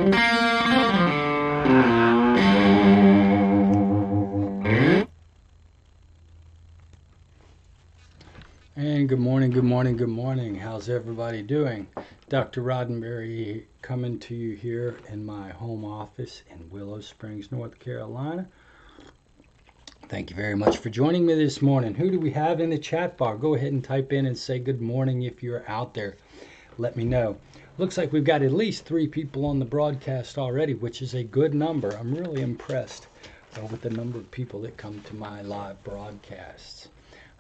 And good morning, good morning, good morning. How's everybody doing? Dr. Roddenberry coming to you here in my home office in Willow Springs, North Carolina. Thank you very much for joining me this morning. Who do we have in the chat bar? Go ahead and type in and say good morning if you're out there. Let me know. Looks like we've got at least 3 people on the broadcast already, which is a good number. I'm really impressed with the number of people that come to my live broadcasts.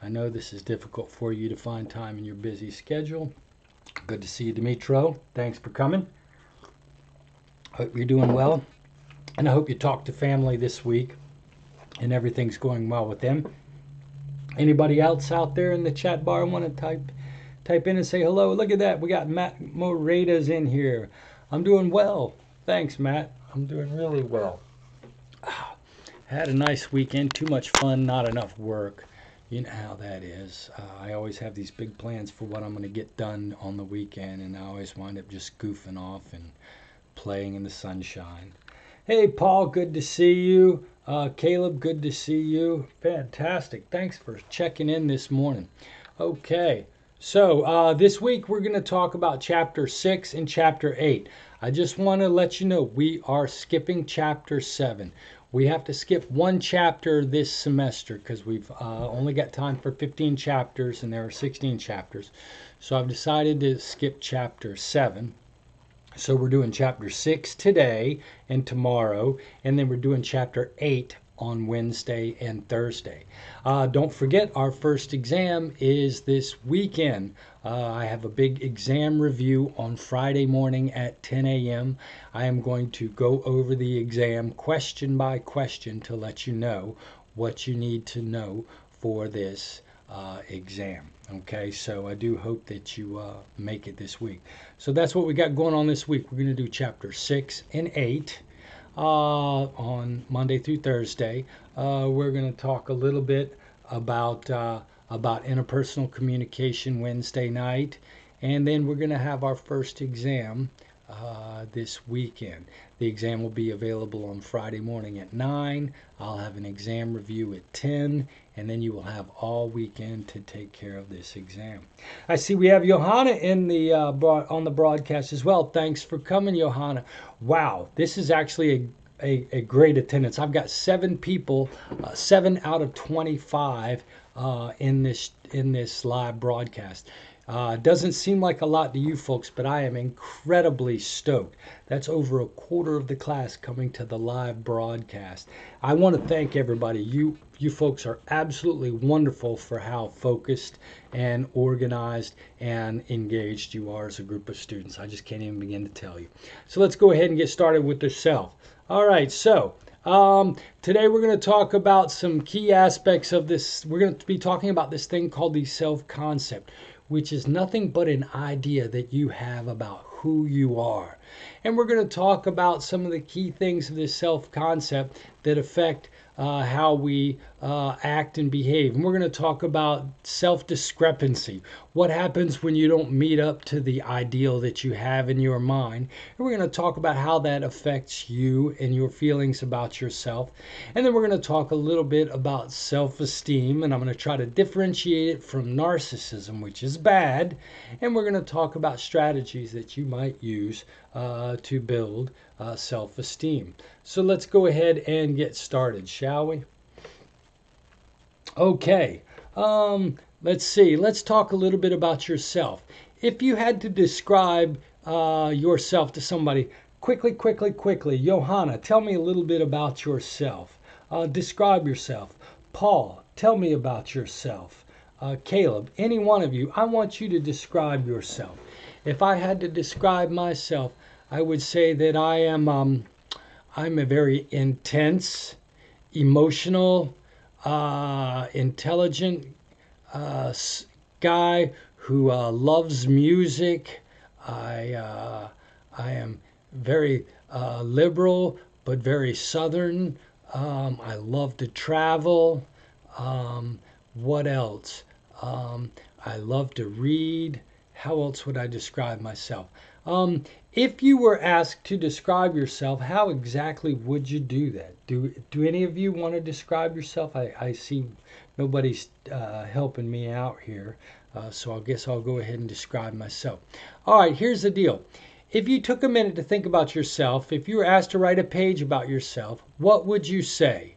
I know this is difficult for you to find time in your busy schedule. Good to see you, Dimitro. Thanks for coming. Hope you're doing well. And I hope you talked to family this week and everything's going well with them. Anybody else out there in the chat bar want to type in and say hello? Look at that. We got Matt Moredas in here. I'm doing well. Thanks, Matt. I'm doing really well. Had a nice weekend. Too much fun, not enough work. You know how that is. I always have these big plans for what I'm going to get done on the weekend, and I always wind up just goofing off and playing in the sunshine. Hey, Paul, good to see you. Caleb, good to see you. Fantastic. Thanks for checking in this morning. Okay, so this week we're going to talk about Chapter 6 and Chapter 8. I just want to let you know we are skipping Chapter 7. We have to skip one chapter this semester because we've only got time for 15 chapters and there are 16 chapters. So I've decided to skip Chapter 7. So we're doing Chapter 6 today and tomorrow, and then we're doing Chapter 8 on Wednesday and Thursday. Don't forget, our first exam is this weekend. I have a big exam review on Friday morning at 10 a.m. I am going to go over the exam question by question to let you know what you need to know for this exam. Okay, so I do hope that you make it this week. So that's what we got going on this week. We're going to do Chapter 6 and 8 on Monday through Thursday. We're going to talk a little bit about interpersonal communication Wednesday night, and then we're going to have our first exam this weekend. The exam will be available on Friday morning at 9. I'll have an exam review at 10, and then you will have all weekend to take care of this exam. I see we have Johanna in the on the broadcast as well. Thanks for coming, Johanna. Wow, this is actually a great attendance. I've got 7 people, 7 out of 25 in this live broadcast. Doesn't seem like a lot to you folks, but I am incredibly stoked. That's over a quarter of the class coming to the live broadcast. I want to thank everybody. You folks are absolutely wonderful for how focused and organized and engaged you are as a group of students. I just can't even begin to tell you. So let's go ahead and get started with the self. All right, so today we're going to talk about some key aspects of this. We're going to be talking about this thing called the self-concept, which is nothing but an idea that you have about who you are. And we're going to talk about some of the key things of this self-concept that affect how we act and behave. And we're going to talk about self-discrepancy. What happens when you don't meet up to the ideal that you have in your mind. And we're going to talk about how that affects you and your feelings about yourself. And then we're going to talk a little bit about self-esteem. And I'm going to try to differentiate it from narcissism, which is bad. And we're going to talk about strategies that you might use to build self-esteem. So let's go ahead and get started, shall we? Okay, let's see. Let's talk a little bit about yourself. If you had to describe yourself to somebody, quickly, Johanna, tell me a little bit about yourself. Describe yourself. Paul, tell me about yourself. Caleb, any one of you, I want you to describe yourself. If I had to describe myself, I would say that I'm a very intense, emotional, intelligent guy who loves music. I am very liberal, but very southern. I love to travel. What else? I love to read. How else would I describe myself? If you were asked to describe yourself, how exactly would you do that? Do any of you want to describe yourself? I see nobody's helping me out here, so I guess I'll go ahead and describe myself. All right, here's the deal. If you took a minute to think about yourself, if you were asked to write a page about yourself, what would you say?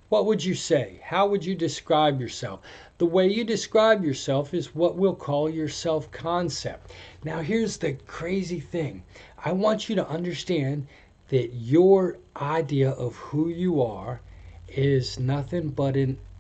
What would you say? How would you describe yourself? The way you describe yourself is what we'll call your self-concept. Now, here's the crazy thing. I want you to understand that your idea of who you are is nothing but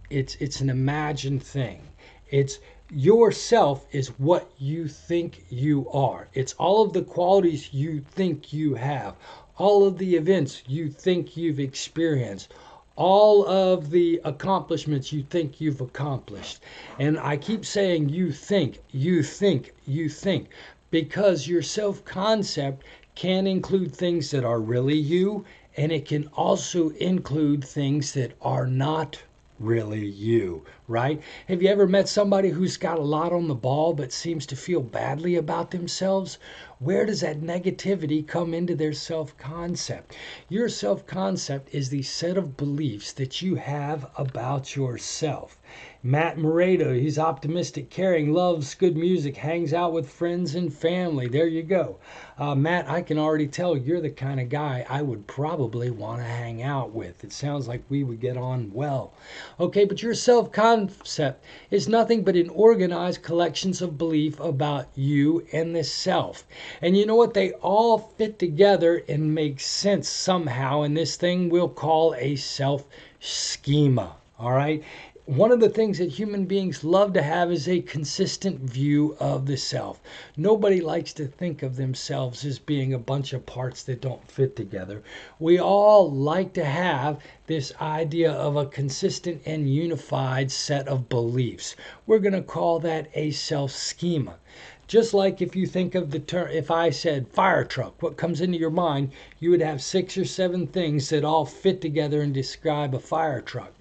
it's an imagined thing. It's yourself is what you think you are. It's all of the qualities you think you have, all of the events you think you've experienced, all of the accomplishments you think you've accomplished. And I keep saying you think, you think, you think, because your self-concept can include things that are really you, and it can also include things that are not really you, right? Have you ever met somebody who's got a lot on the ball but seems to feel badly about themselves? Where does that negativity come into their self-concept? Your self-concept is the set of beliefs that you have about yourself. Matt Moreto, he's optimistic, caring, loves good music, hangs out with friends and family. There you go. Matt, I can already tell you're the kind of guy I would probably want to hang out with. It sounds like we would get on well. Okay, but your self-concept is nothing but an organized collections of belief about you and the self. And you know what? They all fit together and make sense somehow in this thing we'll call a self-schema. All right? One of the things that human beings love to have is a consistent view of the self. Nobody likes to think of themselves as being a bunch of parts that don't fit together. We all like to have this idea of a consistent and unified set of beliefs. We're going to call that a self-schema. Just like if you think of the term, if I said fire truck, what comes into your mind, you would have 6 or 7 things that all fit together and describe a fire truck.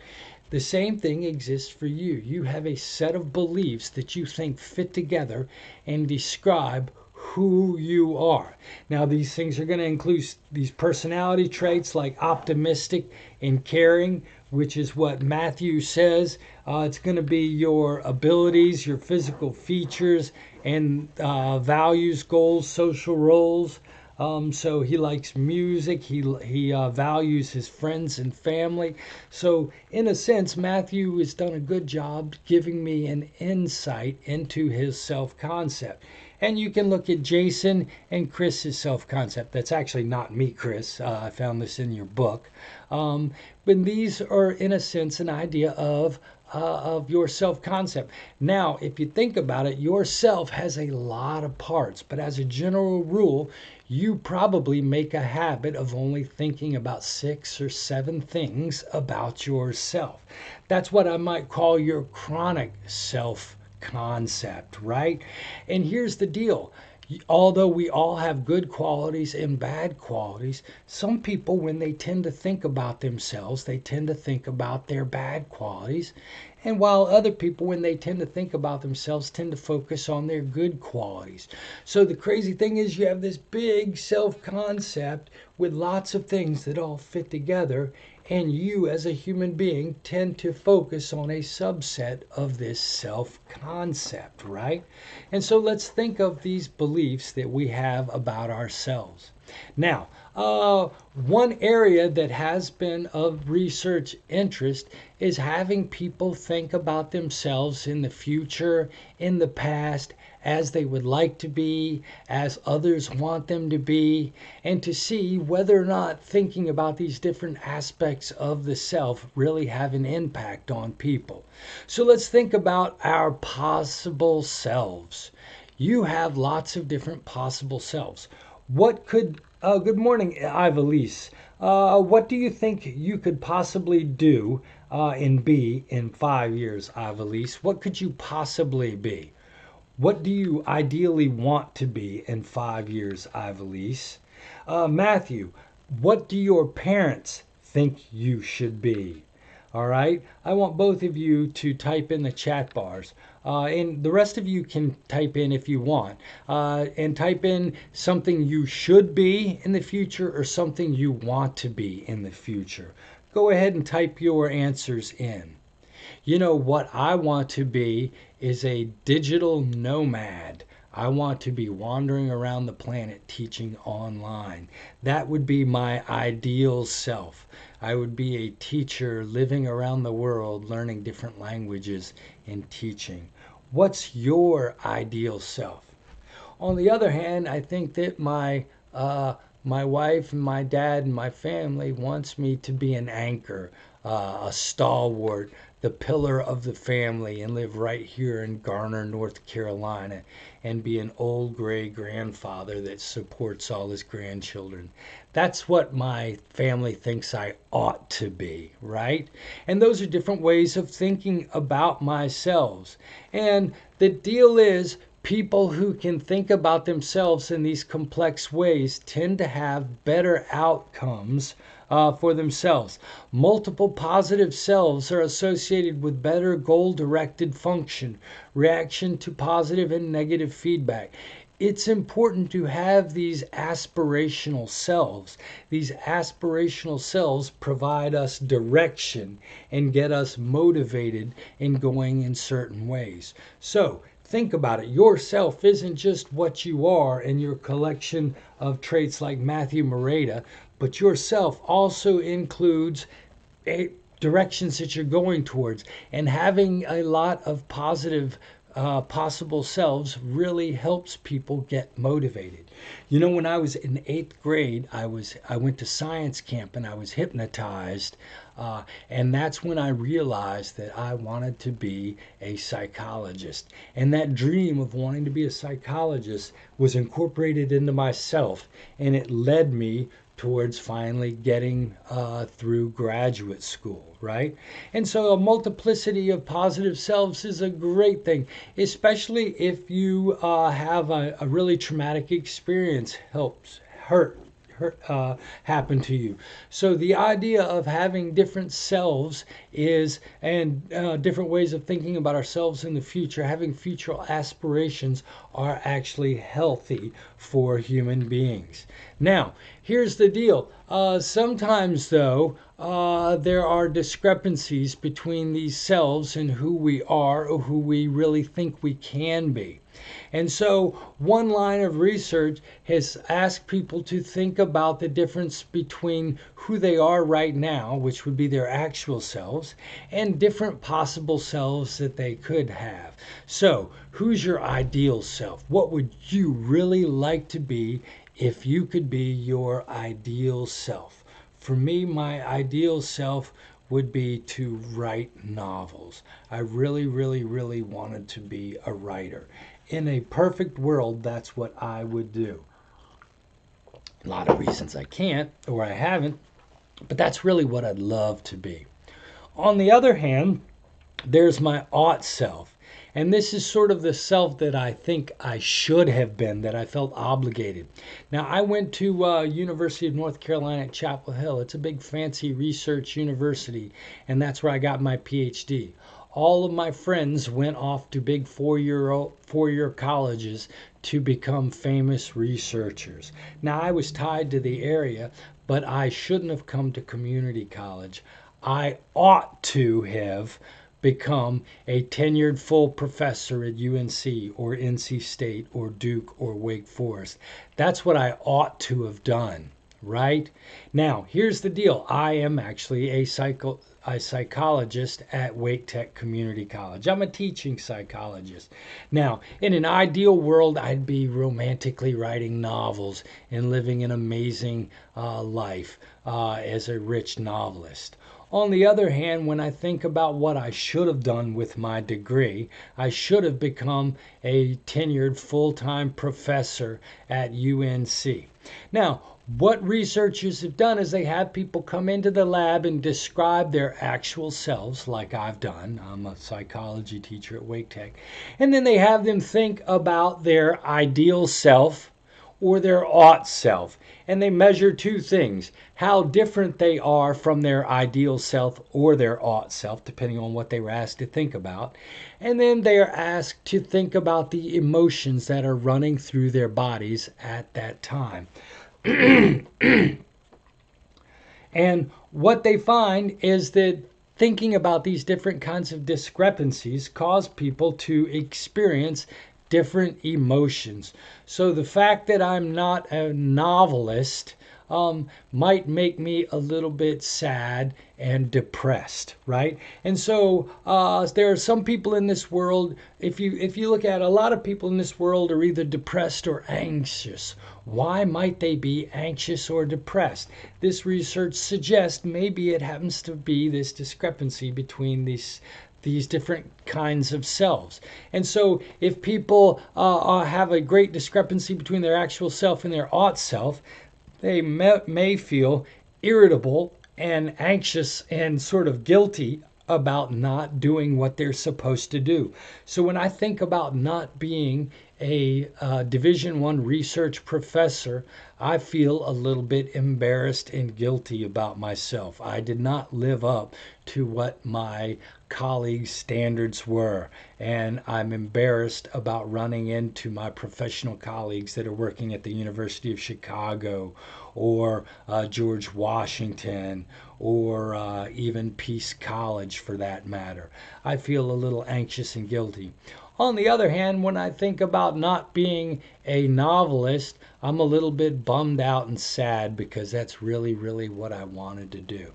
The same thing exists for you. You have a set of beliefs that you think fit together and describe who you are. Now, these things are going to include these personality traits like optimistic and caring, which is what Matthew says. It's going to be your abilities, your physical features, and values, goals, social roles. So he likes music. He values his friends and family. So in a sense, Matthew has done a good job giving me an insight into his self-concept. And you can look at Jason and Chris's self-concept. That's actually not me, Chris. I found this in your book. But these are, in a sense, an idea of your self-concept. Now, if you think about it, your self has a lot of parts, but as a general rule, you probably make a habit of only thinking about 6 or 7 things about yourself. That's what I might call your chronic self-concept, right? And here's the deal. Although we all have good qualities and bad qualities, some people, when they tend to think about themselves, they tend to think about their bad qualities. And while other people, when they tend to think about themselves, tend to focus on their good qualities. So the crazy thing is you have this big self-concept with lots of things that all fit together. And you, as a human being, tend to focus on a subset of this self-concept, right? And so let's think of these beliefs that we have about ourselves. Now, one area that has been of research interest is having people think about themselves in the future, in the past, as they would like to be, as others want them to be, and to see whether or not thinking about these different aspects of the self really have an impact on people. So let's think about our possible selves. You have lots of different possible selves. What could, good morning, Ivalise. What do you think you could possibly do and be in 5 years, Ivalise? What could you possibly be? What do you ideally want to be in 5 years, Ivalise? Matthew, what do your parents think you should be? All right, I want both of you to type in the chat bars. And the rest of you can type in if you want. And type in something you should be in the future or something you want to be in the future. Go ahead and type your answers in. You know, what I want to be is a digital nomad. I want to be wandering around the planet teaching online. That would be my ideal self. I would be a teacher living around the world, learning different languages and teaching. What's your ideal self? On the other hand, I think that my wife and my dad and my family wants me to be an anchor, a stalwart, the pillar of the family, and live right here in Garner, North Carolina, and be an old gray grandfather that supports all his grandchildren. That's what my family thinks I ought to be, right? And those are different ways of thinking about myself. And the deal is, people who can think about themselves in these complex ways tend to have better outcomes for themselves. Multiple positive selves are associated with better goal-directed function, reaction to positive and negative feedback. It's important to have these aspirational selves. These aspirational selves provide us direction and get us motivated in going in certain ways. So, think about it. Yourself isn't just what you are and your collection of traits like Matthew Moreta, but yourself also includes directions that you're going towards. And having a lot of positive possible selves really helps people get motivated. You know, when I was in 8th grade, I went to science camp and I was hypnotized. And that's when I realized that I wanted to be a psychologist. And that dream of wanting to be a psychologist was incorporated into myself, and it led me towards finally getting through graduate school, right? And so a multiplicity of positive selves is a great thing, especially if you have a really traumatic experience hurt happen to you. So the idea of having different selves is, and different ways of thinking about ourselves in the future, having future aspirations, are actually healthy for human beings. Now, here's the deal. Sometimes, though, there are discrepancies between these selves and who we are or who we really think we can be. And so one line of research has asked people to think about the difference between who they are right now, which would be their actual selves, and different possible selves that they could have. So, who's your ideal self? What would you really like to be if you could be your ideal self? For me, my ideal self would be to write novels. I really, really, really wanted to be a writer. In a perfect world, that's what I would do. A lot of reasons I can't or I haven't, but that's really what I'd love to be. On the other hand, there's my ought self. And this is sort of the self that I think I should have been, that I felt obligated. Now, I went to University of North Carolina at Chapel Hill. It's a big fancy research university, and that's where I got my PhD. All of my friends went off to big four-year colleges to become famous researchers. Now, I was tied to the area, but I shouldn't have come to community college. I ought to have become a tenured full professor at UNC or NC State or Duke or Wake Forest. That's what I ought to have done, right? Now, here's the deal. I am actually a psychologist at Wake Tech Community College. I'm a teaching psychologist. Now, in an ideal world, I'd be romantically writing novels and living an amazing life as a rich novelist. On the other hand, when I think about what I should have done with my degree, I should have become a tenured full-time professor at UNC. Now, what researchers have done is they have people come into the lab and describe their actual selves, like I've done. I'm a psychology teacher at Wake Tech. And then they have them think about their ideal self, or their ought self. And they measure two things: how different they are from their ideal self or their ought self, depending on what they were asked to think about. And then they are asked to think about the emotions that are running through their bodies at that time. And what they find is that thinking about these different kinds of discrepancies cause people to experience different emotions. So the fact that I'm not a novelist might make me a little bit sad and depressed, right? And so there are some people in this world, if you look at a lot of people in this world are either depressed or anxious. Why might they be anxious or depressed? This research suggests maybe it happens to be this discrepancy between these different kinds of selves. And so if people have a great discrepancy between their actual self and their ought self, they may feel irritable and anxious and sort of guilty about not doing what they're supposed to do. So when I think about not being a Division I research professor, I feel a little bit embarrassed and guilty about myself. I did not live up to what my colleagues' standards were, and I'm embarrassed about running into my professional colleagues that are working at the University of Chicago or George Washington or even Peace College for that matter. I feel a little anxious and guilty. On the other hand, when I think about not being a novelist, I'm a little bit bummed out and sad because that's really, really what I wanted to do.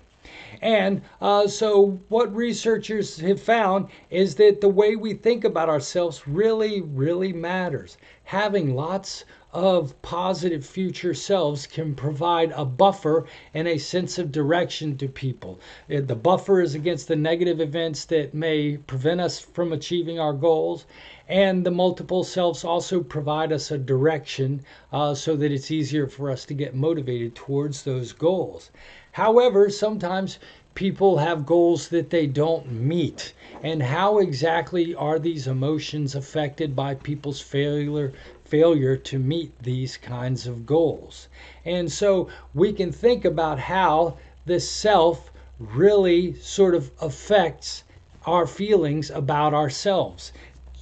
And so what researchers have found is that the way we think about ourselves really, really matters. Having lots of positive future selves can provide a buffer and a sense of direction to people. The buffer is against the negative events that may prevent us from achieving our goals. And the multiple selves also provide us a direction so that it's easier for us to get motivated towards those goals. However, sometimes people have goals that they don't meet. And how exactly are these emotions affected by people's failure to meet these kinds of goals? And so we can think about how the self really sort of affects our feelings about ourselves.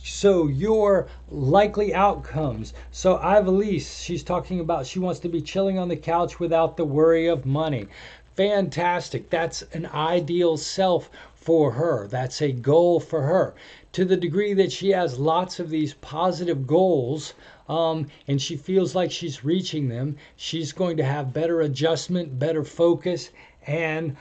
So your likely outcomes. So Ivelisse, she's talking about she wants to be chilling on the couch without the worry of money. Fantastic. That's an ideal self for her. That's a goal for her. To the degree that she has lots of these positive goals and she feels like she's reaching them, she's going to have better adjustment, better focus, and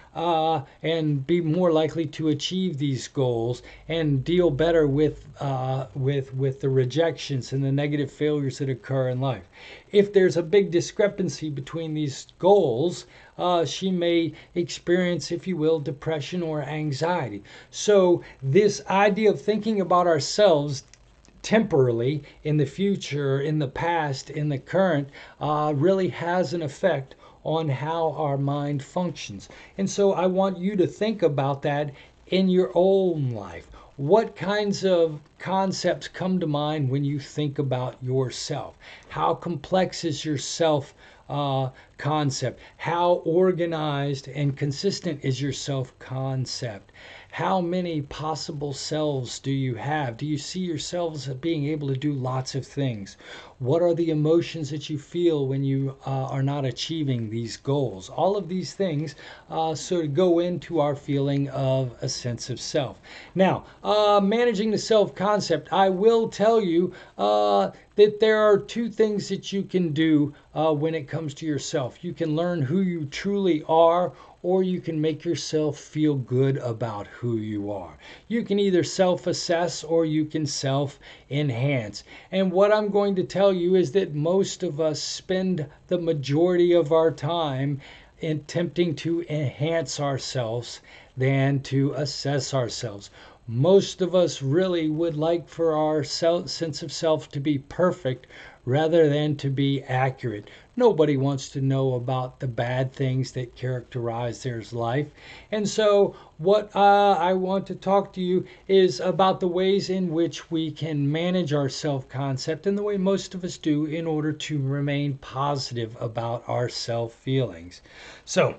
be more likely to achieve these goals and deal better with the rejections and the negative failures that occur in life. If there's a big discrepancy between these goals, she may experience, if you will, depression or anxiety. So this idea of thinking about ourselves temporarily in the future, in the past, in the current, really has an effect on how our mind functions. And so I want you to think about that in your own life. What kinds of concepts come to mind when you think about yourself? How complex is your self concept? How organized and consistent is your self concept? How many possible selves do you have? Do you see yourselves as being able to do lots of things? What are the emotions that you feel when you are not achieving these goals? All of these things sort of go into our feeling of a sense of self. Now, managing the self-concept, I will tell you that there are two things that you can do when it comes to yourself. You can learn who you truly are, or you can make yourself feel good about who you are. You can either self-assess or you can self-enhance. And what I'm going to tell you is that most of us spend the majority of our time in attempting to enhance ourselves than to assess ourselves. Most of us really would like for our sense of self to be perfect rather than to be accurate. Nobody wants to know about the bad things that characterize their life. And so, what I want to talk to you is about the ways in which we can manage our self concept and the way most of us do in order to remain positive about our self feelings. So,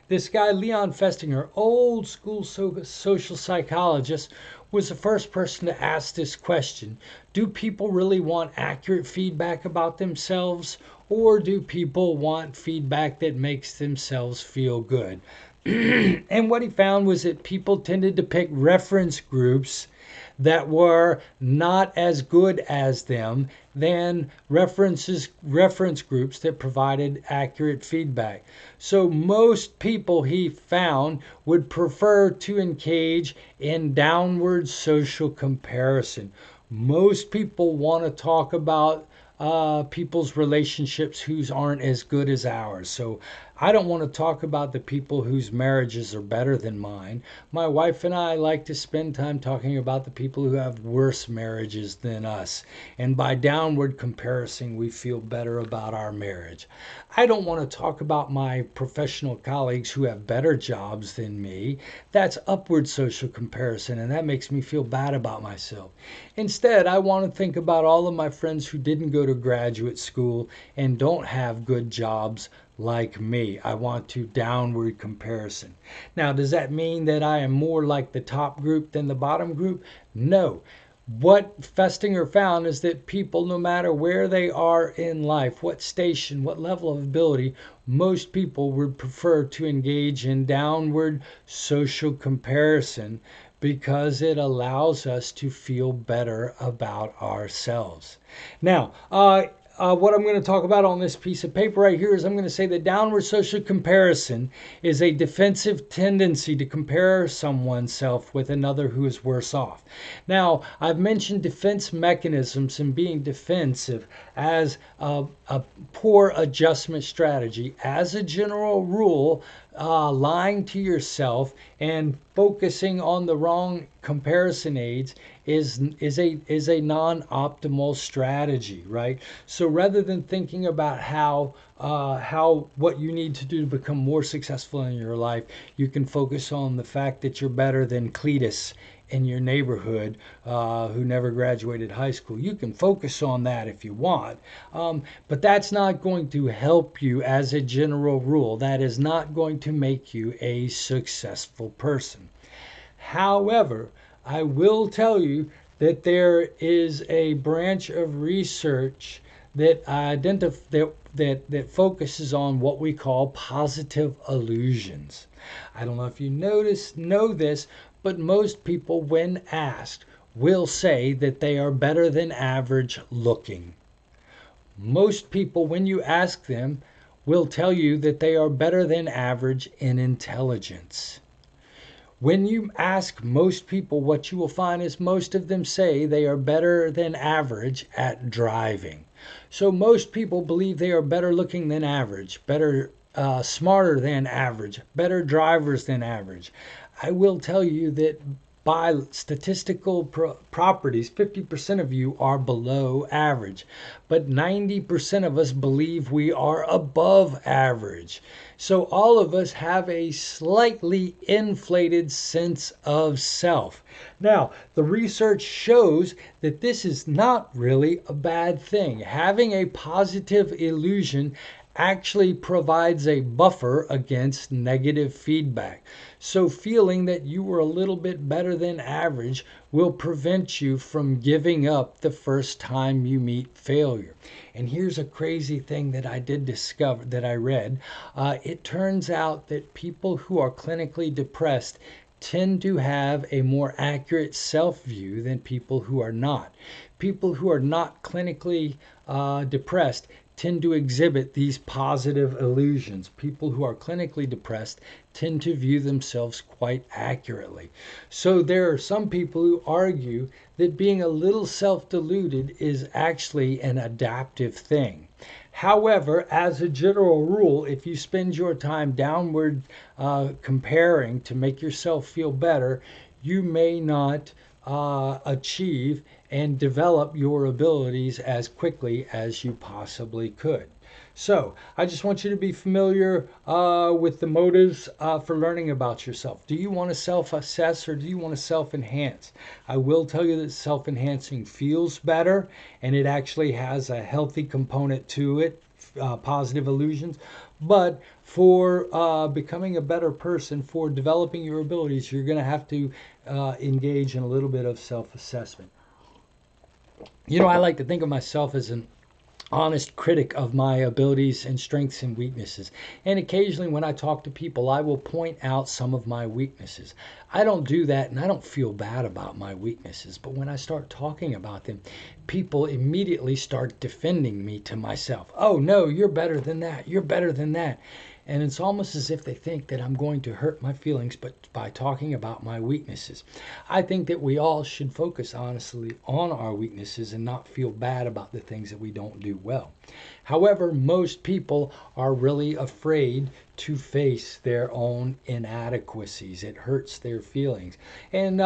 this guy, Leon Festinger, old school social psychologist, was the first person to ask this question. Do people really want accurate feedback about themselves, or do people want feedback that makes themselves feel good? And what he found was that people tended to pick reference groups that were not as good as them than reference groups that provided accurate feedback. So most people, he found, would prefer to engage in downward social comparison. Most people want to talk about people's relationships whose aren't as good as ours. So I don't want to talk about the people whose marriages are better than mine. My wife and I like to spend time talking about the people who have worse marriages than us. And by downward comparison, we feel better about our marriage. I don't want to talk about my professional colleagues who have better jobs than me. That's upward social comparison, and that makes me feel bad about myself. Instead, I want to think about all of my friends who didn't go to graduate school and don't have good jobs like me. I want to downward comparison. Now, does that mean that I am more like the top group than the bottom group? No. What Festinger found is that people, no matter where they are in life, what station, what level of ability, most people would prefer to engage in downward social comparison because it allows us to feel better about ourselves. Now, what I'm going to talk about on this piece of paper right here is I'm going to say that downward social comparison is a defensive tendency to compare someone's self with another who is worse off. Now, I've mentioned defense mechanisms and being defensive as a poor adjustment strategy. As a general rule, lying to yourself and focusing on the wrong comparison aids is a non-optimal strategy, right? So rather than thinking about how what you need to do to become more successful in your life, you can focus on the fact that you're better than Cletus in your neighborhood who never graduated high school. You can focus on that if you want, but that's not going to help you as a general rule. That is not going to make you a successful person. However, I will tell you that there is a branch of research that that focuses on what we call positive illusions. I don't know if you know this, but most people, when asked, will say that they are better than average looking. Most people, when you ask them, will tell you that they are better than average in intelligence. When you ask most people, what you will find is most of them say they are better than average at driving. So most people believe they are better looking than average, better smarter than average, better drivers than average. I will tell you that by statistical properties, 50% of you are below average, but 90% of us believe we are above average. So all of us have a slightly inflated sense of self. Now, the research shows that this is not really a bad thing. Having a positive illusion actually provides a buffer against negative feedback. So feeling that you were a little bit better than average will prevent you from giving up the first time you meet failure. And here's a crazy thing that I did discover, that I read. It turns out that people who are clinically depressed tend to have a more accurate self-view than people who are not. People who are not clinically depressed tend to exhibit these positive illusions. People who are clinically depressed tend to view themselves quite accurately. So there are some people who argue that being a little self-deluded is actually an adaptive thing. However, as a general rule, if you spend your time downward comparing to make yourself feel better, you may not achieve and develop your abilities as quickly as you possibly could. So I just want you to be familiar with the motives for learning about yourself. Do you want to self-assess or do you want to self-enhance? I will tell you that self-enhancing feels better and it actually has a healthy component to it, positive illusions. But for becoming a better person, for developing your abilities, you're going to have to engage in a little bit of self-assessment. You know, I like to think of myself as an honest critic of my abilities and strengths and weaknesses. And occasionally when I talk to people, I will point out some of my weaknesses. I don't do that and I don't feel bad about my weaknesses. But when I start talking about them, people immediately start defending me to myself. Oh, no, you're better than that. You're better than that. And it's almost as if they think that I'm going to hurt my feelings but by talking about my weaknesses. I think that we all should focus honestly on our weaknesses and not feel bad about the things that we don't do well. However, most people are really afraid to face their own inadequacies. It hurts their feelings. And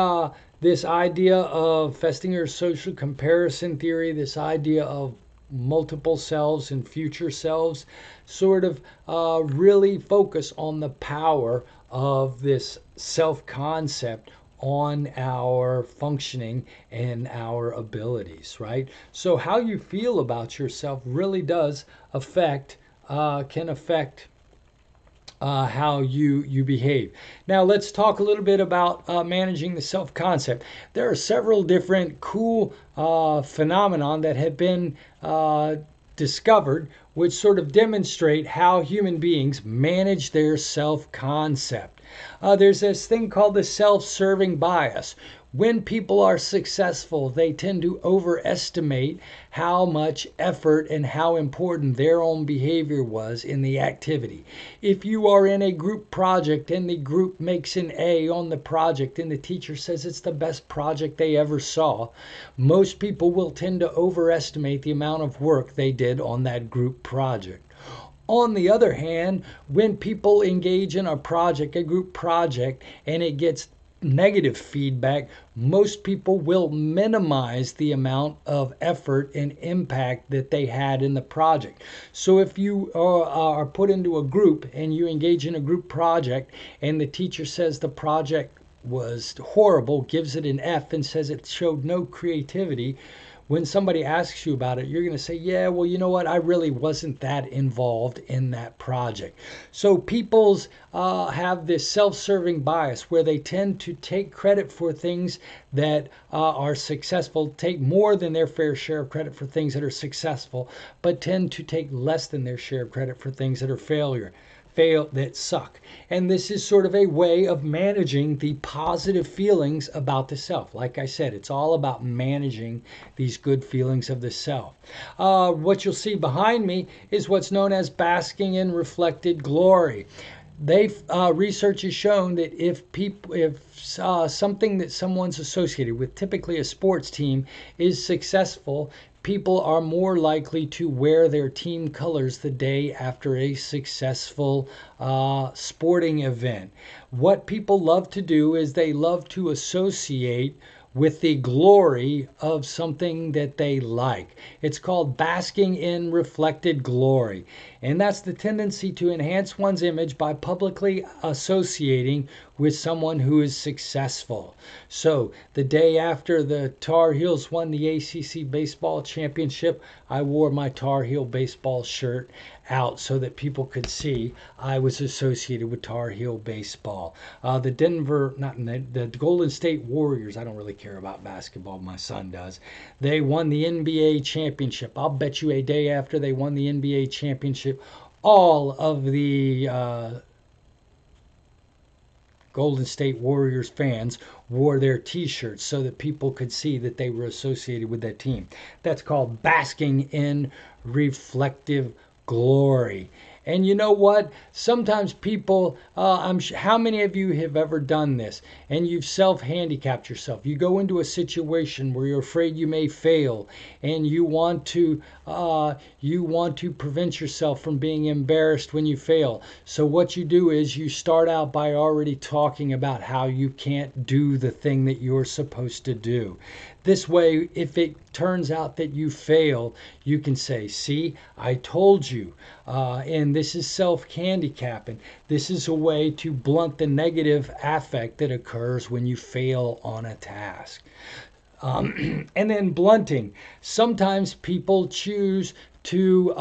this idea of Festinger's social comparison theory, this idea of multiple selves and future selves, sort of really focus on the power of this self-concept on our functioning and our abilities, right? So how you feel about yourself really does can affect how you behave. Now let's talk a little bit about managing the self-concept. There are several different cool phenomenon that have been discovered which sort of demonstrate how human beings manage their self-concept. There's this thing called the self-serving bias. When people are successful, they tend to overestimate how much effort and how important their own behavior was in the activity. If you are in a group project and the group makes an A on the project and the teacher says it's the best project they ever saw, most people will tend to overestimate the amount of work they did on that group project. On the other hand, when people engage in a project, a group project, and it gets negative feedback, most people will minimize the amount of effort and impact that they had in the project. So if you are put into a group and you engage in a group project and the teacher says the project was horrible, gives it an F and says it showed no creativity, when somebody asks you about it, you're going to say, yeah, well, you know what? I really wasn't that involved in that project. So people have this self-serving bias where they tend to take credit for things that are successful, take more than their fair share of credit for things that are successful, but tend to take less than their share of credit for things that are that suck. And this is sort of a way of managing the positive feelings about the self. Like I said, it's all about managing these good feelings of the self. What you'll see behind me is what's known as basking in reflected glory. Research has shown that if something that someone's associated with, typically a sports team, is successful, people are more likely to wear their team colors the day after a successful sporting event. What people love to do is they love to associate with the glory of something that they like. It's called basking in reflected glory. And that's the tendency to enhance one's image by publicly associating with someone who is successful. So the day after the Tar Heels won the ACC baseball championship, I wore my Tar Heel baseball shirt out so that people could see I was associated with Tar Heel baseball. The Golden State Warriors, I don't really care about basketball, my son does. They won the NBA championship. I'll bet you a day after they won the NBA championship, all of the Golden State Warriors fans wore their t-shirts so that people could see that they were associated with that team. That's called basking in reflective glory. And you know what? Sometimes people, how many of you have ever done this and you've self-handicapped yourself? You go into a situation where you're afraid you may fail and you want to prevent yourself from being embarrassed when you fail. So what you do is you start out by already talking about how you can't do the thing that you're supposed to do. This way, if it turns out that you fail, you can say, see, I told you. And this is self-handicapping. This is a way to blunt the negative affect that occurs when you fail on a task. And then blunting. Sometimes people choose to,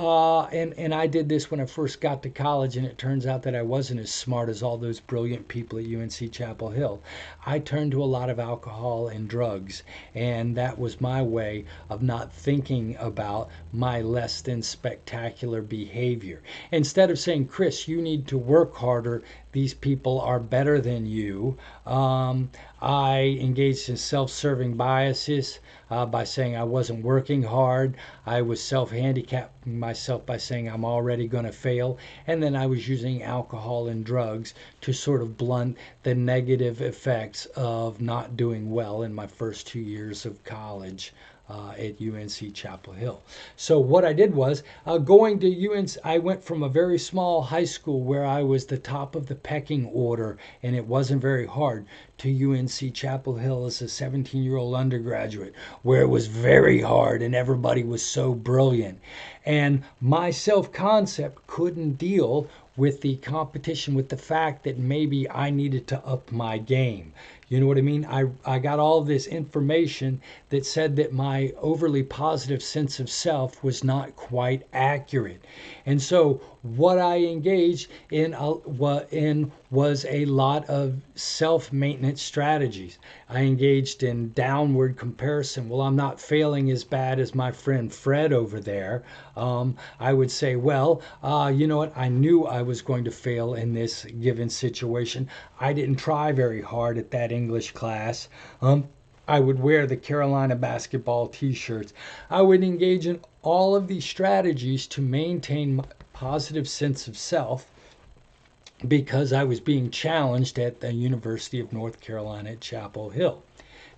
and I did this when I first got to college, and it turns out that I wasn't as smart as all those brilliant people at UNC Chapel Hill. I turned to a lot of alcohol and drugs, and that was my way of not thinking about my less than spectacular behavior. Instead of saying, Chris, you need to work harder, these people are better than you, I engaged in self-serving biases by saying I wasn't working hard. I was self-handicapping myself by saying I'm already going to fail. And then I was using alcohol and drugs to sort of blunt the negative effects of not doing well in my first 2 years of college. At UNC Chapel Hill. So what I did was going to UNC, I went from a very small high school where I was the top of the pecking order and it wasn't very hard to UNC Chapel Hill as a 17-year-old undergraduate where it was very hard and everybody was so brilliant. And my self-concept couldn't deal with the competition, with the fact that maybe I needed to up my game. You know what I mean? I got all this information that said that my overly positive sense of self was not quite accurate. And so what I engaged in was a lot of self-maintenance strategies. I engaged in downward comparison. Well, I'm not failing as bad as my friend Fred over there. I would say, well, you know what? I knew I was going to fail in this given situation. I didn't try very hard at that English class. I would wear the Carolina basketball t-shirts. I would engage in all of these strategies to maintain my positive sense of self because I was being challenged at the University of North Carolina at Chapel Hill.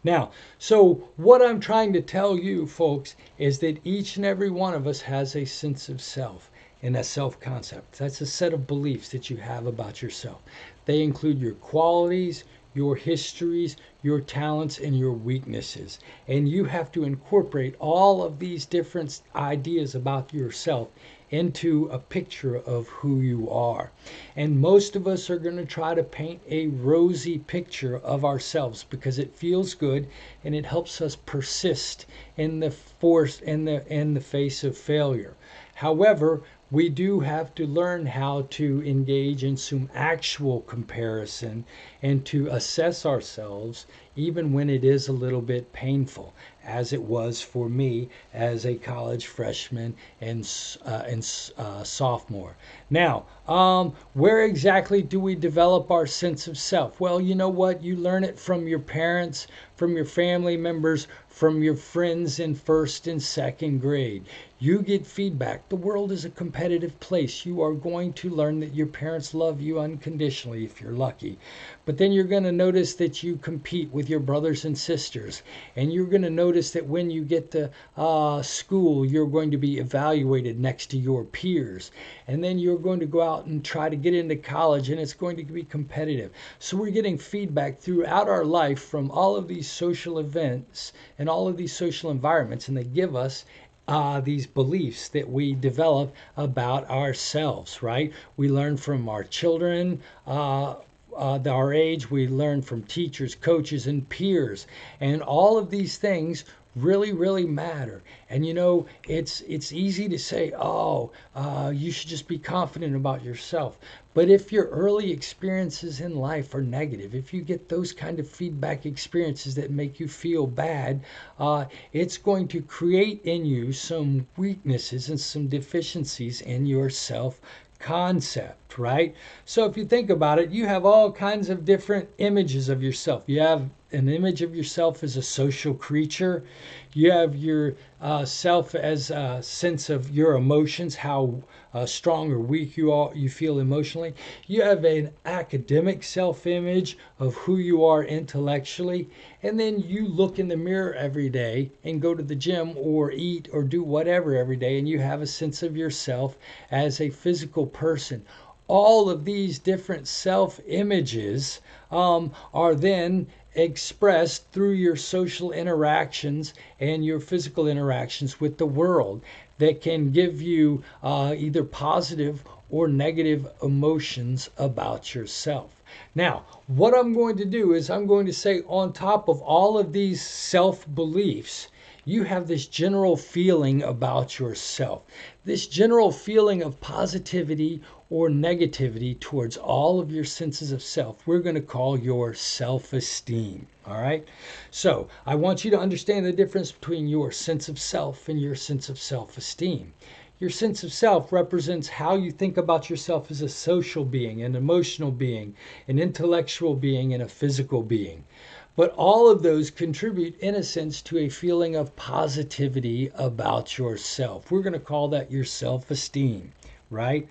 Now, so what I'm trying to tell you folks is that each and every one of us has a sense of self and a self-concept. That's a set of beliefs that you have about yourself. They include your qualities, your histories, your talents, and your weaknesses. And you have to incorporate all of these different ideas about yourself into a picture of who you are. And most of us are going to try to paint a rosy picture of ourselves because it feels good and it helps us persist in the face of failure. However, we do have to learn how to engage in some actual comparison and to assess ourselves even when it is a little bit painful, as it was for me as a college freshman and sophomore. Now, where exactly do we develop our sense of self? Well, you know what? You learn it from your parents, from your family members, from your friends in first and second grade. You get feedback. The world is a competitive place. You are going to learn that your parents love you unconditionally if you're lucky. But then you're going to notice that you compete with your brothers and sisters. And you're going to notice that when you get to school, you're going to be evaluated next to your peers. And then you're going to go out and try to get into college, and it's going to be competitive. So we're getting feedback throughout our life from all of these social events and all of these social environments, and they give us these beliefs that we develop about ourselves, right? We learn from our children, our age, we learn from teachers, coaches, and peers. And all of these things really, really matter. And you know, it's easy to say, oh, you should just be confident about yourself. But if your early experiences in life are negative, if you get those kind of feedback experiences that make you feel bad, it's going to create in you some weaknesses and some deficiencies in your self-concept, right? So if you think about it, you have all kinds of different images of yourself. You have an image of yourself as a social creature. You have your self as a sense of your emotions, how strong or weak you feel emotionally. You have an academic self-image of who you are intellectually, and then you look in the mirror every day and go to the gym or eat or do whatever every day, and you have a sense of yourself as a physical person. All of these different self-images are then expressed through your social interactions and your physical interactions with the world that can give you either positive or negative emotions about yourself. Now, what I'm going to do is I'm going to say, on top of all of these self-beliefs, you have this general feeling about yourself, this general feeling of positivity or negativity towards all of your senses of self. We're going to call your self-esteem. All right. So I want you to understand the difference between your sense of self and your sense of self-esteem. Your sense of self represents how you think about yourself as a social being, an emotional being, an intellectual being, and a physical being. But all of those contribute, in a sense, to a feeling of positivity about yourself. We're going to call that your self-esteem, right?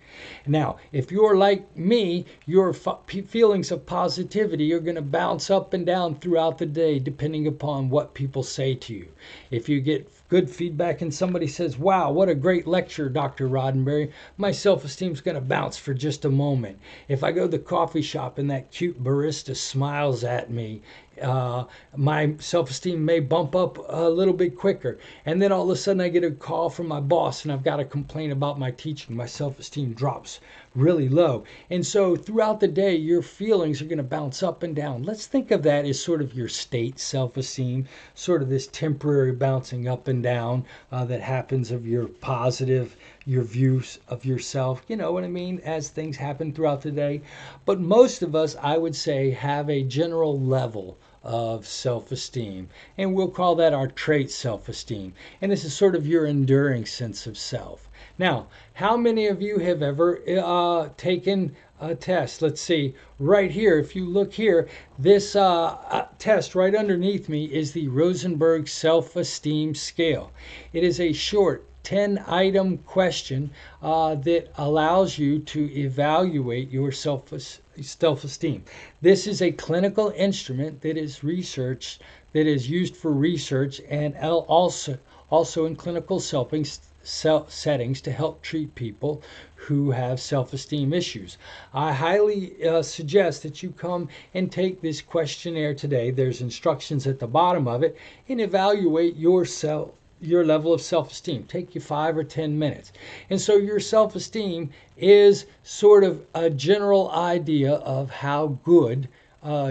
Now, if you're like me, your feelings of positivity are going to bounce up and down throughout the day, depending upon what people say to you. If you get good feedback and somebody says, "Wow, what a great lecture, Dr. Roddenberry," my self-esteem is going to bounce for just a moment. If I go to the coffee shop and that cute barista smiles at me, my self-esteem may bump up a little bit quicker. And then all of a sudden I get a call from my boss and I've got to complain about my teaching. My self-esteem drops really low. And so throughout the day, your feelings are going to bounce up and down. Let's think of that as sort of your state self-esteem, sort of this temporary bouncing up and down that happens of your positive, your views of yourself, you know what I mean, as things happen throughout the day. But most of us, I would say, have a general level of self-esteem, and we'll call that our trait self-esteem. And this is sort of your enduring sense of self. Now, how many of you have ever taken a test? Let's see, right here, if you look here, this test right underneath me is the Rosenberg self-esteem scale. It is a short 10-item question that allows you to evaluate your self-esteem. This is a clinical instrument that is used for research and also in clinical settings to help treat people who have self-esteem issues. I highly suggest that you come and take this questionnaire today. There's instructions at the bottom of it, and evaluate your level of self-esteem. Take you 5 or 10 minutes. And so your self-esteem is sort of a general idea of how good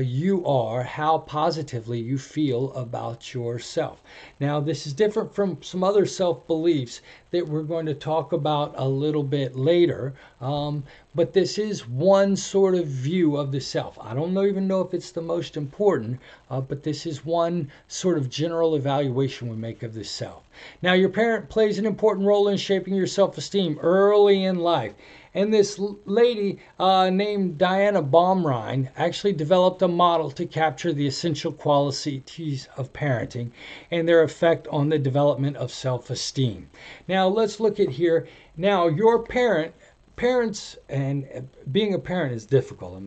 you are, how positively you feel about yourself. Now, this is different from some other self-beliefs that we're going to talk about a little bit later, but this is one sort of view of the self. I don't even know if it's the most important, but this is one sort of general evaluation we make of the self. Now, your parent plays an important role in shaping your self-esteem early in life. And this lady named Diana Baumrind actually developed a model to capture the essential qualities of parenting and their effect on the development of self-esteem. Now, let's look at here. Now, your parents, and being a parent is difficult.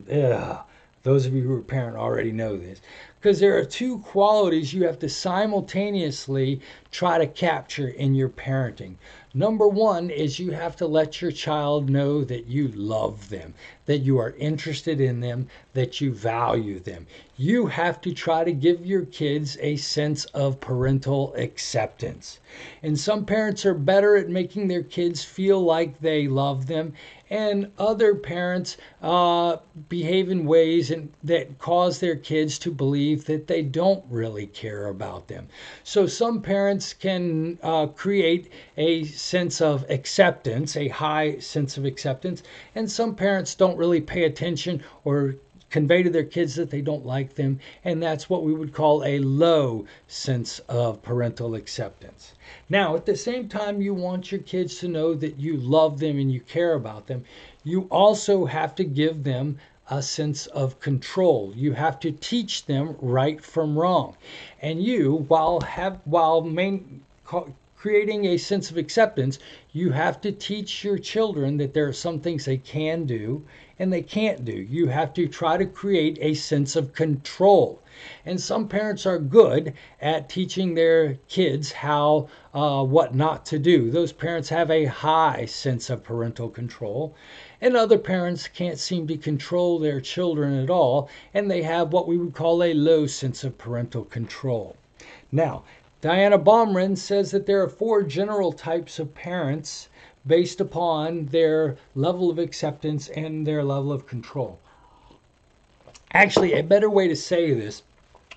Those of you who are a parent already know this, because there are two qualities you have to simultaneously try to capture in your parenting. Number one is you have to let your child know that you love them, that you are interested in them, that you value them. You have to try to give your kids a sense of parental acceptance. And some parents are better at making their kids feel like they love them, and other parents behave in ways that cause their kids to believe that they don't really care about them. So some parents can create a sense of acceptance, a high sense of acceptance, and some parents don't really pay attention or convey to their kids that they don't like them, and that's what we would call a low sense of parental acceptance. Now, at the same time you want your kids to know that you love them and you care about them, you also have to give them a sense of control. You have to teach them right from wrong. And you, while creating a sense of acceptance, you have to teach your children that there are some things they can do and they can't do. You have to try to create a sense of control. And some parents are good at teaching their kids what not to do. Those parents have a high sense of parental control. And other parents can't seem to control their children at all, and they have what we would call a low sense of parental control. Now, Diana Baumrind says that there are 4 general types of parents based upon their level of acceptance and their level of control. Actually, a better way to say this,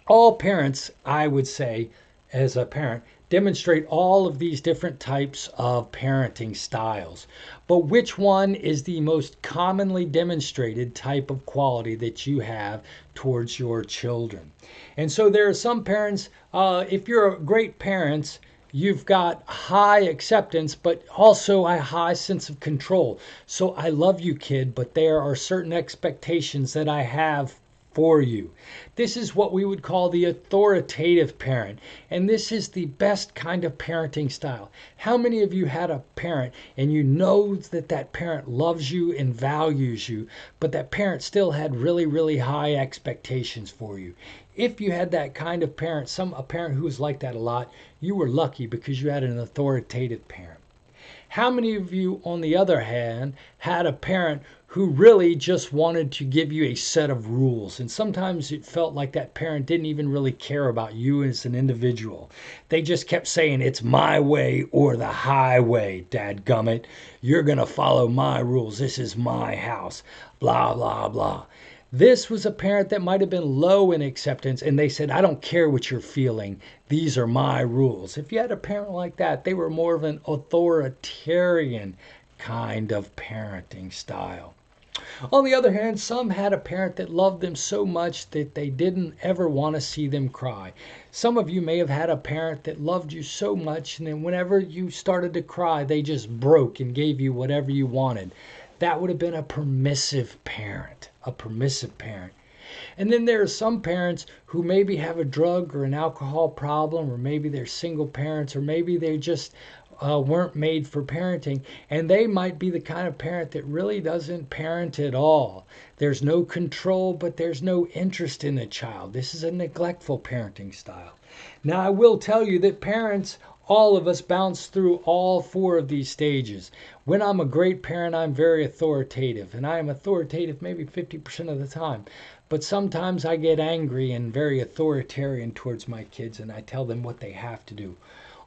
all parents, I would say, as a parent, demonstrate all of these different types of parenting styles. But which one is the most commonly demonstrated type of quality that you have towards your children? And so there are some parents, if you're a great parent, you've got high acceptance, but also a high sense of control. So I love you, kid, but there are certain expectations that I have for you. This is what we would call the authoritative parent, and this is the best kind of parenting style. How many of you had a parent and you know that that parent loves you and values you, but that parent still had really, really high expectations for you? If you had that kind of parent, a parent who was like that a lot, you were lucky because you had an authoritative parent. How many of you, on the other hand, had a parent who really just wanted to give you a set of rules? And sometimes it felt like that parent didn't even really care about you as an individual. They just kept saying, it's my way or the highway, dadgummit. You're going to follow my rules. This is my house. Blah, blah, blah. This was a parent that might have been low in acceptance, and they said, I don't care what you're feeling. These are my rules. If you had a parent like that, they were more of an authoritarian kind of parenting style. On the other hand, some had a parent that loved them so much that they didn't ever want to see them cry. Some of you may have had a parent that loved you so much, and then whenever you started to cry, they just broke and gave you whatever you wanted. That would have been a permissive parent. And then there are some parents who maybe have a drug or an alcohol problem, or maybe they're single parents, or maybe they just weren't made for parenting, and they might be the kind of parent that really doesn't parent at all. There's no control, but there's no interest in the child. This is a neglectful parenting style. Now, I will tell you that parents, all of us, bounce through all 4 of these stages. When I'm a great parent, I'm very authoritative, and I am authoritative maybe 50% of the time. But sometimes I get angry and very authoritarian towards my kids, and I tell them what they have to do.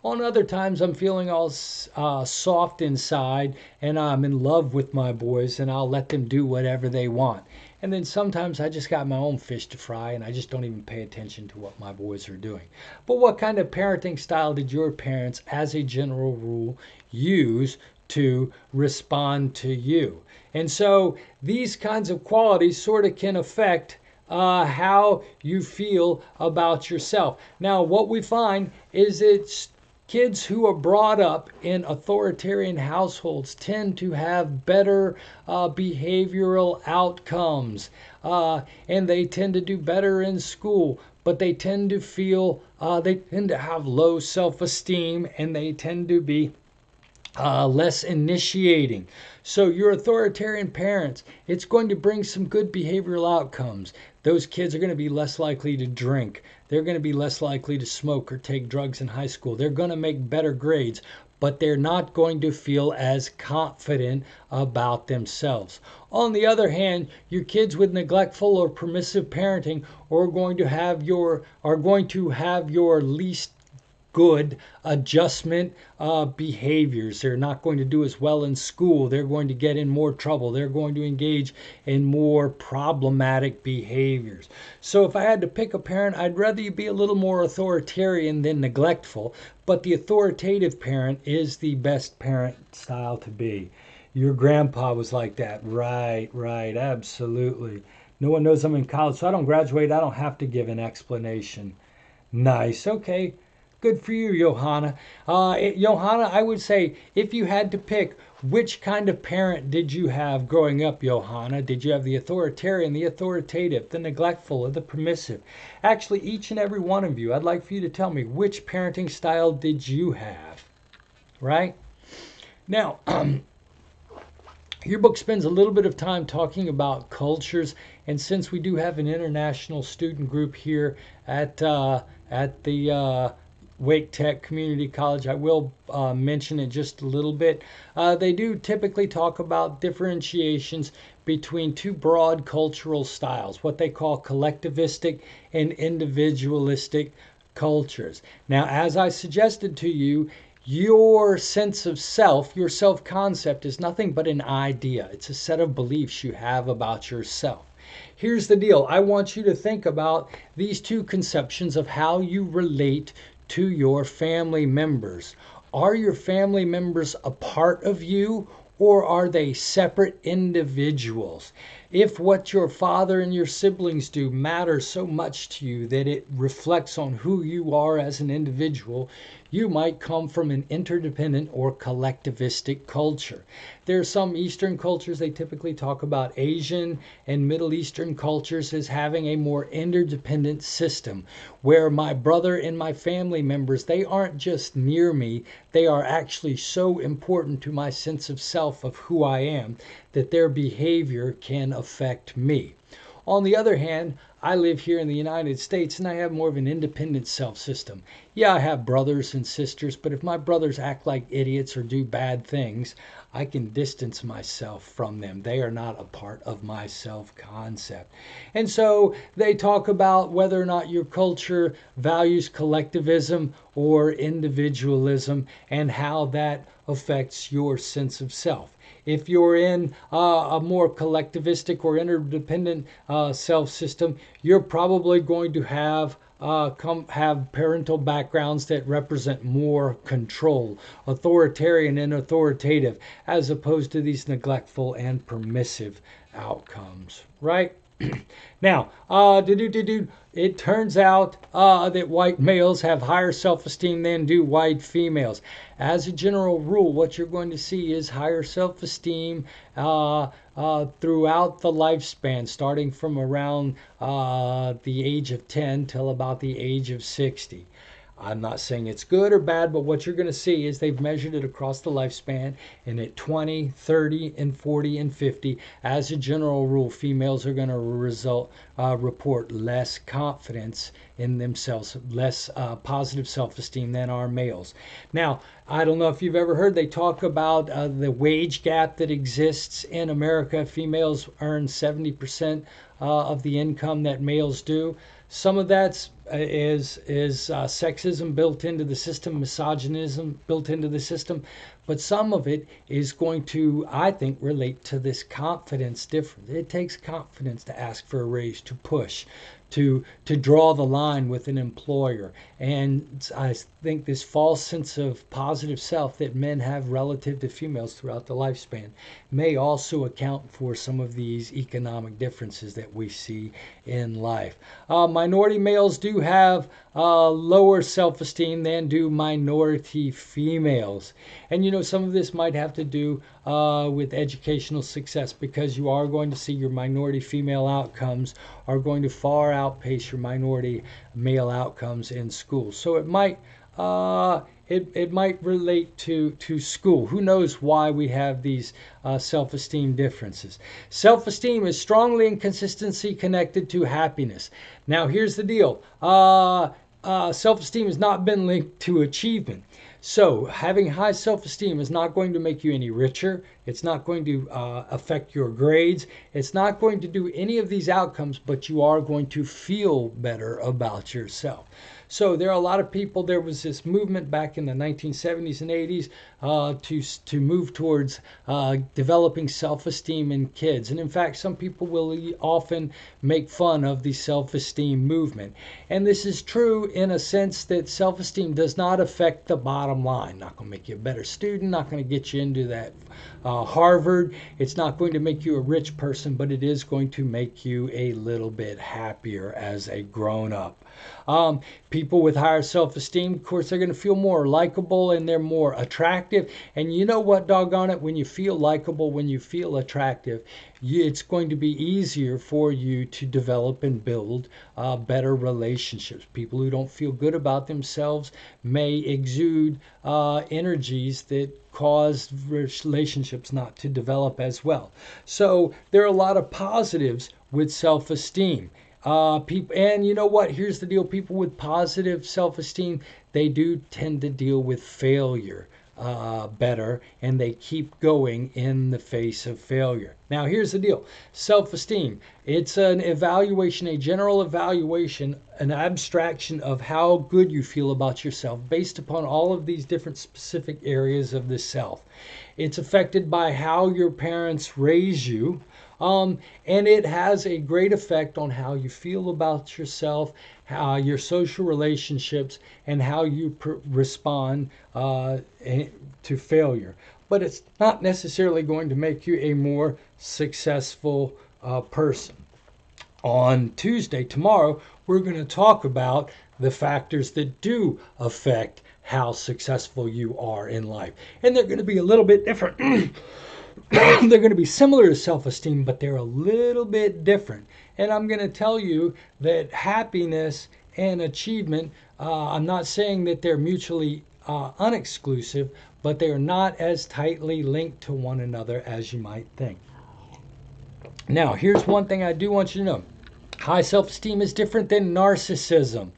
On other times, I'm feeling all soft inside, and I'm in love with my boys, and I'll let them do whatever they want. And then sometimes I just got my own fish to fry, and I just don't even pay attention to what my boys are doing. But what kind of parenting style did your parents, as a general rule, use to respond to you? And so these kinds of qualities sort of can affect how you feel about yourself. Now, what we find is it's kids who are brought up in authoritarian households tend to have better behavioral outcomes, and they tend to do better in school, but they tend to have low self-esteem, and they tend to be less initiating. So your authoritarian parents, it's going to bring some good behavioral outcomes. Those kids are going to be less likely to drink. They're going to be less likely to smoke or take drugs in high school. They're going to make better grades, but they're not going to feel as confident about themselves. On the other hand, your kids with neglectful or permissive parenting are going to have your least good adjustment behaviors. They're not going to do as well in school. They're going to get in more trouble. They're going to engage in more problematic behaviors. So if I had to pick a parent, I'd rather you be a little more authoritarian than neglectful, but the authoritative parent is the best parent style to be. Your grandpa was like that. Right, absolutely. No one knows I'm in college, so I don't graduate. I don't have to give an explanation. Nice, okay. Good for you, Johanna. Johanna, I would say, if you had to pick, which kind of parent did you have growing up, Johanna? Did you have the authoritarian, the authoritative, the neglectful, or the permissive? Actually, each and every one of you, I'd like for you to tell me, which parenting style did you have? right? Now, your book spends a little bit of time talking about cultures, and since we do have an international student group here at the Wake Tech Community College, I will mention it just a little bit. They do typically talk about differentiations between two broad cultural styles, what they call collectivistic and individualistic cultures. Now, as I suggested to you, your sense of self, your self concept, is nothing but an idea. It's a set of beliefs you have about yourself. Here's the deal, I want you to think about these two conceptions of how you relate to your family members. Are your family members a part of you, or are they separate individuals? If what your father and your siblings do matters so much to you that it reflects on who you are as an individual, you might come from an interdependent or collectivistic culture. There are some Eastern cultures, they typically talk about Asian and Middle Eastern cultures as having a more interdependent system, where my brother and my family members, they aren't just near me, they are actually so important to my sense of self, of who I am, that their behavior can affect me. On the other hand, I live here in the United States and I have more of an independent self system. Yeah, I have brothers and sisters, but if my brothers act like idiots or do bad things, I can distance myself from them. They are not a part of my self concept. And so they talk about whether or not your culture values collectivism or individualism and how that affects your sense of self. If you're in a more collectivistic or interdependent self system, you're probably going to have have parental backgrounds that represent more control, authoritarian and authoritative, as opposed to these neglectful and permissive outcomes, right? Now, it turns out that white males have higher self-esteem than do white females. As a general rule, what you're going to see is higher self-esteem throughout the lifespan, starting from around the age of 10 till about the age of 60. I'm not saying it's good or bad, but what you're going to see is they've measured it across the lifespan, and at 20, 30, and 40, and 50, as a general rule, females are going to report less confidence in themselves, less positive self-esteem than are males. Now, I don't know if you've ever heard, they talk about the wage gap that exists in America. Females earn 70% of the income that males do. Some of that's is sexism built into the system, misogynism built into the system, but some of it is going to, I think, relate to this confidence difference. It takes confidence to ask for a raise, to push, to draw the line with an employer. And I think this false sense of positive self that men have relative to females throughout the lifespan may also account for some of these economic differences that we see in life. Minority males do have lower self-esteem than do minority females. And you know, some of this might have to do with educational success, because you are going to see your minority female outcomes are going to far outpace your minority male outcomes in school. So it might it might relate to school. Who knows why we have these self-esteem differences? Self-esteem is strongly and consistently connected to happiness. Now, here's the deal. Self-esteem has not been linked to achievement. So having high self-esteem is not going to make you any richer. It's not going to affect your grades. It's not going to do any of these outcomes, but you are going to feel better about yourself. So there are a lot of people, there was this movement back in the 1970s and 80s to move towards developing self-esteem in kids. And in fact, some people will often make fun of the self-esteem movement. And this is true in a sense that self-esteem does not affect the bottom line. Not going to make you a better student, not going to get you into that Harvard. It's not going to make you a rich person, but it is going to make you a little bit happier as a grown-up. People with higher self-esteem, of course, they're going to feel more likable and they're more attractive. And you know what, doggone it, when you feel likable, when you feel attractive, it's going to be easier for you to develop and build better relationships. People who don't feel good about themselves may exude energies that cause relationships not to develop as well. So there are a lot of positives with self-esteem. People, and you know what? Here's the deal: people with positive self-esteem, they do tend to deal with failure better, and they keep going in the face of failure. Now, here's the deal: self-esteem. It's an evaluation, a general evaluation, an abstraction of how good you feel about yourself based upon all of these different specific areas of the self. It's affected by how your parents raise you. And it has a great effect on how you feel about yourself, how your social relationships, and how you respond to failure. But it's not necessarily going to make you a more successful person. On Tuesday, tomorrow, we're going to talk about the factors that do affect how successful you are in life. And they're going to be a little bit different. They're going to be similar to self-esteem, but they're a little bit different. And I'm going to tell you that happiness and achievement, I'm not saying that they're mutually unexclusive, but they are not as tightly linked to one another as you might think. Now, here's one thing I do want you to know. High self-esteem is different than narcissism.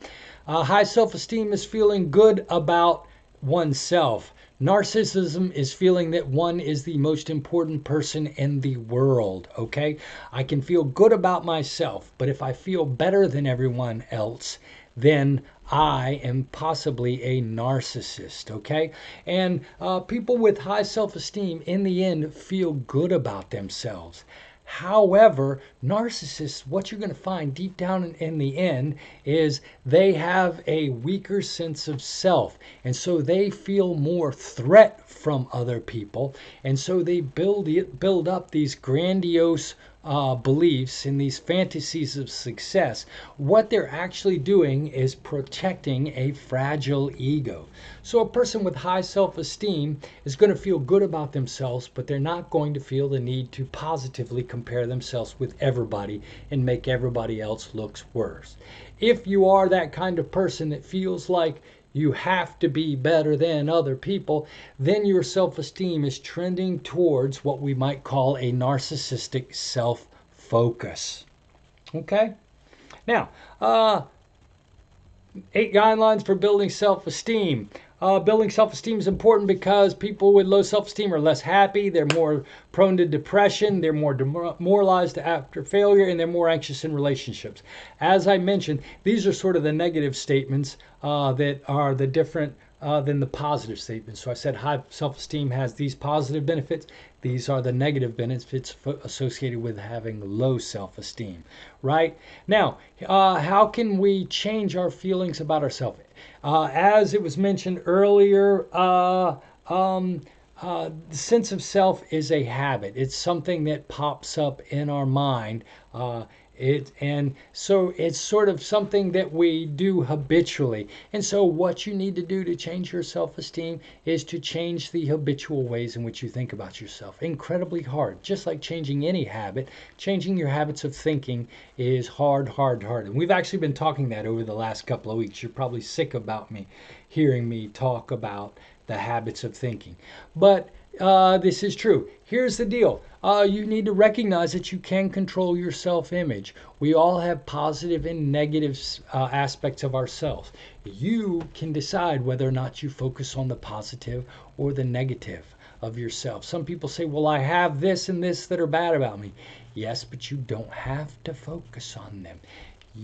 High self-esteem is feeling good about oneself. Narcissism is feeling that one is the most important person in the world, okay? I can feel good about myself, but if I feel better than everyone else, then I am possibly a narcissist, okay? And people with high self-esteem, in the end, feel good about themselves. However, narcissists, what you're going to find deep down in the end is they have a weaker sense of self. And so they feel more threat from other people. And so they build up these grandiose beliefs and these fantasies of success. What they're actually doing is protecting a fragile ego. So a person with high self-esteem is going to feel good about themselves, but they're not going to feel the need to positively compare themselves with everybody and make everybody else look worse. If you are that kind of person that feels like you have to be better than other people, then your self-esteem is trending towards what we might call a narcissistic self-focus. Okay? Now, 8 guidelines for building self-esteem. Building self-esteem is important because people with low self-esteem are less happy, they're more prone to depression, they're more demoralized after failure, and they're more anxious in relationships. As I mentioned, these are sort of the negative statements that are the different than the positive statements. So I said high self-esteem has these positive benefits. These are the negative benefits associated with having low self-esteem, right? Now, how can we change our feelings about ourselves? As it was mentioned earlier, the sense of self is a habit. It's something that pops up in our mind. And so it's sort of something that we do habitually. And so what you need to do to change your self-esteem is to change the habitual ways in which you think about yourself. Incredibly hard. Just like changing any habit, changing your habits of thinking is hard. And we've actually been talking that over the last couple of weeks. You're probably sick about me hearing me talk about the habits of thinking. But this is true. Here's the deal. You need to recognize that you can control your self-image. We all have positive and negative aspects of ourselves. You can decide whether or not you focus on the positive or the negative of yourself. Some people say, well, I have this and this that are bad about me. Yes, but you don't have to focus on them.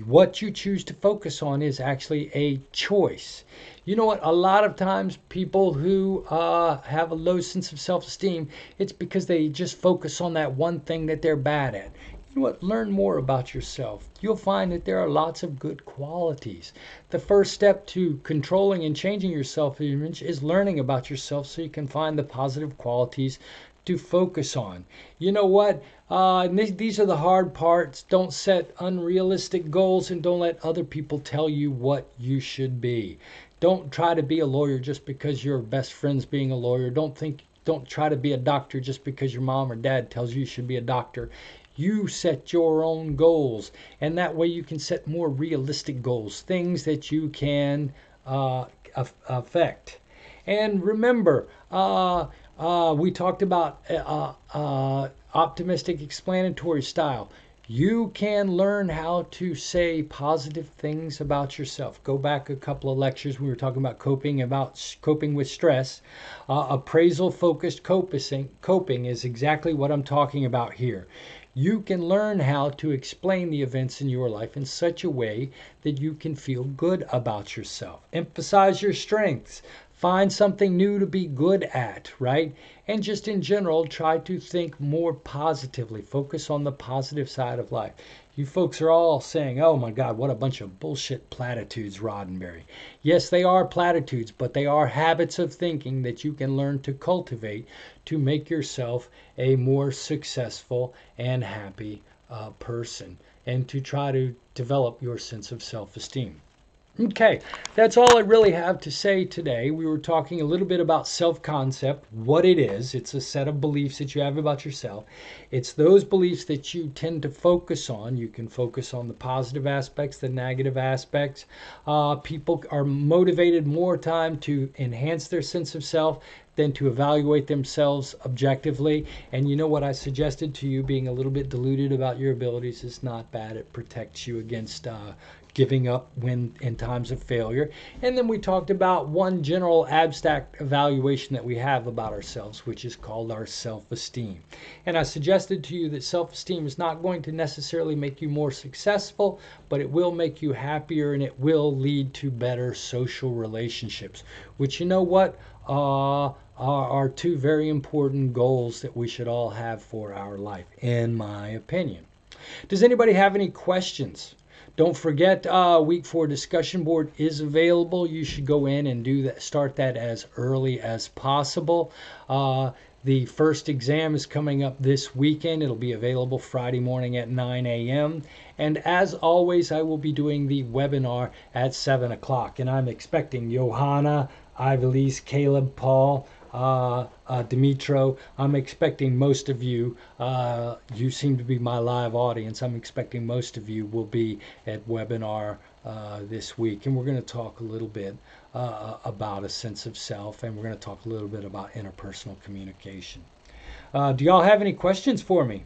What you choose to focus on is actually a choice. You know what? A lot of times people who have a low sense of self-esteem, it's because they just focus on that one thing that they're bad at. You know what? Learn more about yourself. You'll find that there are lots of good qualities. The first step to controlling and changing your self-image is learning about yourself so you can find the positive qualities to focus on. You know what? These are the hard parts. Don't set unrealistic goals and don't let other people tell you what you should be. Don't try to be a lawyer just because your best friend's being a lawyer. Don't think don't try to be a doctor just because your mom or dad tells you should be a doctor. You set your own goals, and that way you can set more realistic goals, things that you can affect. And remember, we talked about optimistic explanatory style. You can learn how to say positive things about yourself. Go back a couple of lectures. We were talking about coping with stress. Appraisal focused coping is exactly what I'm talking about here. You can learn how to explain the events in your life in such a way that you can feel good about yourself. Emphasize your strengths. Find something new to be good at, right? And just in general, try to think more positively. Focus on the positive side of life. You folks are all saying, oh my God, what a bunch of bullshit platitudes, Roddenberry. Yes, they are platitudes, but they are habits of thinking that you can learn to cultivate to make yourself a more successful and happy person, and to try to develop your sense of self-esteem. Okay, that's all I really have to say today. We were talking a little bit about self-concept, what it is. It's a set of beliefs that you have about yourself. It's those beliefs that you tend to focus on. You can focus on the positive aspects, the negative aspects. People are motivated more time to enhance their sense of self than to evaluate themselves objectively. And you know what I suggested to you, being a little bit deluded about your abilities is not bad. It protects you against giving up when in times of failure. And then we talked about one general abstract evaluation that we have about ourselves, which is called our self-esteem. And I suggested to you that self-esteem is not going to necessarily make you more successful, but it will make you happier, and it will lead to better social relationships, which, you know what, are two very important goals that we should all have for our life, in my opinion. Does anybody have any questions? Don't forget, week 4 discussion board is available. You should go in and do that. Start that as early as possible. The first exam is coming up this weekend. It'll be available Friday morning at 9 a.m. And as always, I will be doing the webinar at 7 o'clock. And I'm expecting Johanna, Ivelisse, Caleb, Paul, Dimitro. I'm expecting most of you, you seem to be my live audience. I'm expecting most of you will be at webinar this week. And we're going to talk a little bit about a sense of self, and we're going to talk a little bit about interpersonal communication. Do y'all have any questions for me?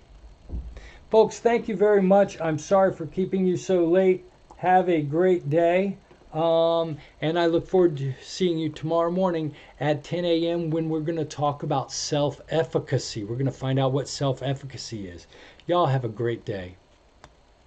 Folks, thank you very much. I'm sorry for keeping you so late. Have a great day. And I look forward to seeing you tomorrow morning at 10 a.m. when we're going to talk about self-efficacy. We're going to find out what self-efficacy is. Y'all have a great day.